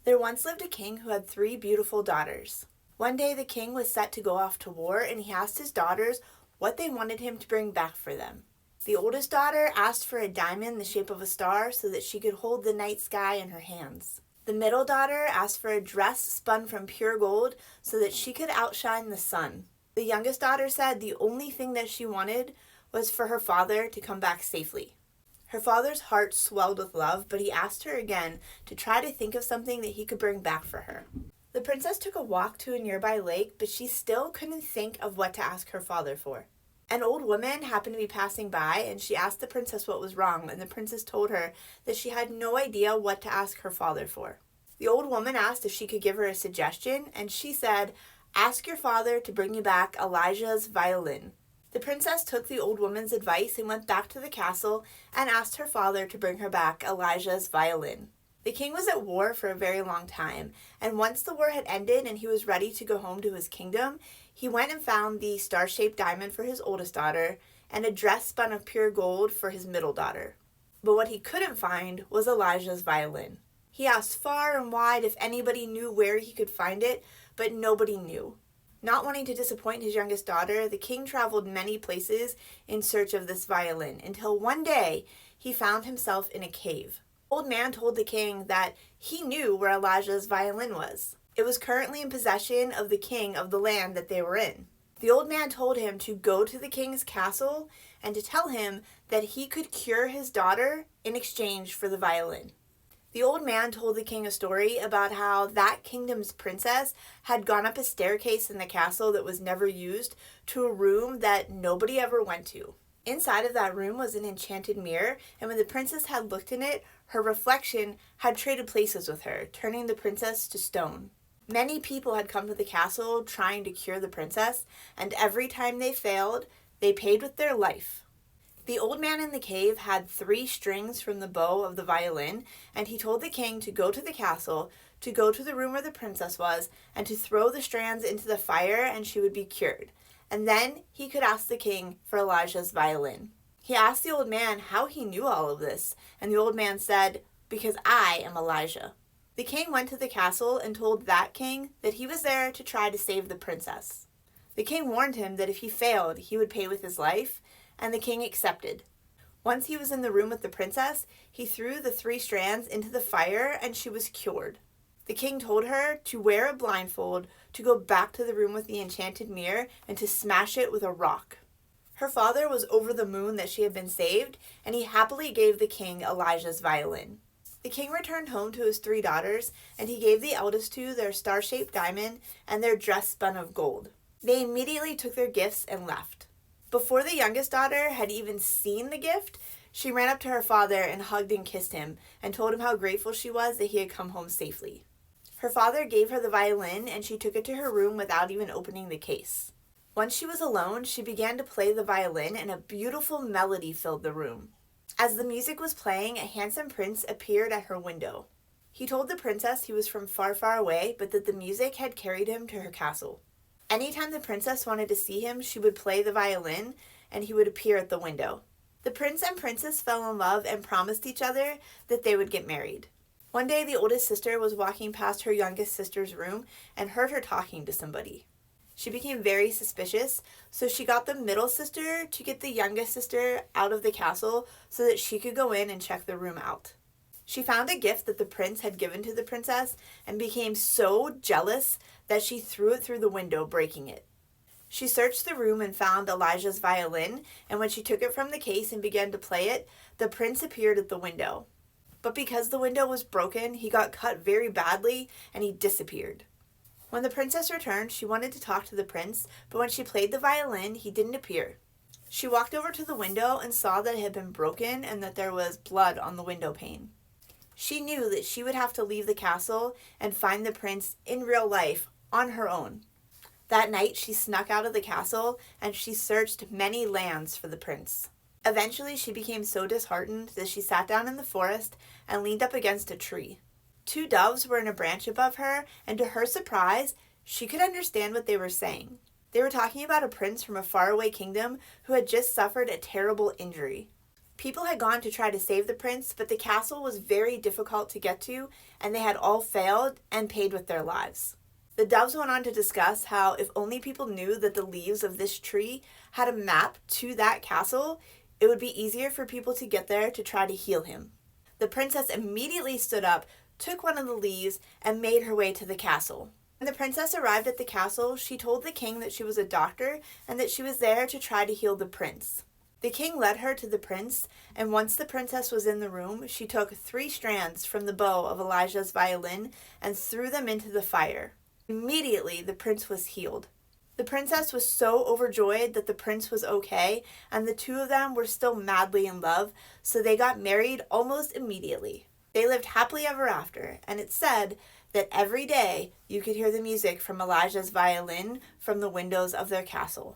There once lived a king who had 3 beautiful daughters. One day the king was set to go off to war, and he asked his daughters what they wanted him to bring back for them. The oldest daughter asked for a diamond the shape of a star so that she could hold the night sky in her hands. The middle daughter asked for a dress spun from pure gold so that she could outshine the sun. The youngest daughter said the only thing that she wanted was for her father to come back safely. Her father's heart swelled with love, but he asked her again to try to think of something that he could bring back for her. The princess took a walk to a nearby lake, but she still couldn't think of what to ask her father for. An old woman happened to be passing by, and she asked the princess what was wrong, and the princess told her that she had no idea what to ask her father for. The old woman asked if she could give her a suggestion, and she said, "Ask your father to bring you back Elijah's violin." The princess took the old woman's advice and went back to the castle and asked her father to bring her back Elijah's violin. The king was at war for a very long time, and once the war had ended and he was ready to go home to his kingdom, he went and found the star-shaped diamond for his oldest daughter and a dress spun of pure gold for his middle daughter. But what he couldn't find was Elijah's violin. He asked far and wide if anybody knew where he could find it, but nobody knew. Not wanting to disappoint his youngest daughter, the king traveled many places in search of this violin, until one day he found himself in a cave. The old man told the king that he knew where Elijah's violin was. It was currently in possession of the king of the land that they were in. The old man told him to go to the king's castle and to tell him that he could cure his daughter in exchange for the violin. The old man told the king a story about how that kingdom's princess had gone up a staircase in the castle that was never used to a room that nobody ever went to. Inside of that room was an enchanted mirror, and when the princess had looked in it, her reflection had traded places with her, turning the princess to stone. Many people had come to the castle trying to cure the princess, and every time they failed, they paid with their life. The old man in the cave had 3 strings from the bow of the violin, and he told the king to go to the castle, to go to the room where the princess was, and to throw the strands into the fire, and she would be cured. And then he could ask the king for Elijah's violin. He asked the old man how he knew all of this, and the old man said, "Because I am Elijah." The king went to the castle and told that king that he was there to try to save the princess. The king warned him that if he failed, he would pay with his life, and the king accepted. Once he was in the room with the princess, he threw the 3 strands into the fire and she was cured. The king told her to wear a blindfold, to go back to the room with the enchanted mirror, and to smash it with a rock. Her father was over the moon that she had been saved, and he happily gave the king Elijah's violin. The king returned home to his 3 daughters, and he gave the eldest 2 their star-shaped diamond and their dress spun of gold. They immediately took their gifts and left. Before the youngest daughter had even seen the gift, she ran up to her father and hugged and kissed him and told him how grateful she was that he had come home safely. Her father gave her the violin and she took it to her room without even opening the case. Once she was alone, she began to play the violin and a beautiful melody filled the room. As the music was playing, a handsome prince appeared at her window. He told the princess he was from far, far away, but that the music had carried him to her castle. Anytime the princess wanted to see him, she would play the violin, and he would appear at the window. The prince and princess fell in love and promised each other that they would get married. One day, the oldest sister was walking past her youngest sister's room and heard her talking to somebody. She became very suspicious, so she got the middle sister to get the youngest sister out of the castle so that she could go in and check the room out. She found a gift that the prince had given to the princess and became so jealous that she threw it through the window, breaking it. She searched the room and found Elijah's violin, and when she took it from the case and began to play it, the prince appeared at the window. But because the window was broken, he got cut very badly and he disappeared. When the princess returned, she wanted to talk to the prince, but when she played the violin, he didn't appear. She walked over to the window and saw that it had been broken and that there was blood on the window pane. She knew that she would have to leave the castle and find the prince in real life on her own. That night, she snuck out of the castle and she searched many lands for the prince. Eventually, she became so disheartened that she sat down in the forest and leaned up against a tree. 2 doves were in a branch above her, and to her surprise, she could understand what they were saying. They were talking about a prince from a faraway kingdom who had just suffered a terrible injury. People had gone to try to save the prince, but the castle was very difficult to get to, and they had all failed and paid with their lives. The doves went on to discuss how if only people knew that the leaves of this tree had a map to that castle, it would be easier for people to get there to try to heal him. The princess immediately stood up, took one of the leaves, and made her way to the castle. When the princess arrived at the castle, she told the king that she was a doctor and that she was there to try to heal the prince. The king led her to the prince, and once the princess was in the room, she took 3 strands from the bow of Elijah's violin and threw them into the fire. Immediately, the prince was healed. The princess was so overjoyed that the prince was okay, and the two of them were still madly in love, so they got married almost immediately. They lived happily ever after, and it's said that every day you could hear the music from Elijah's violin from the windows of their castle.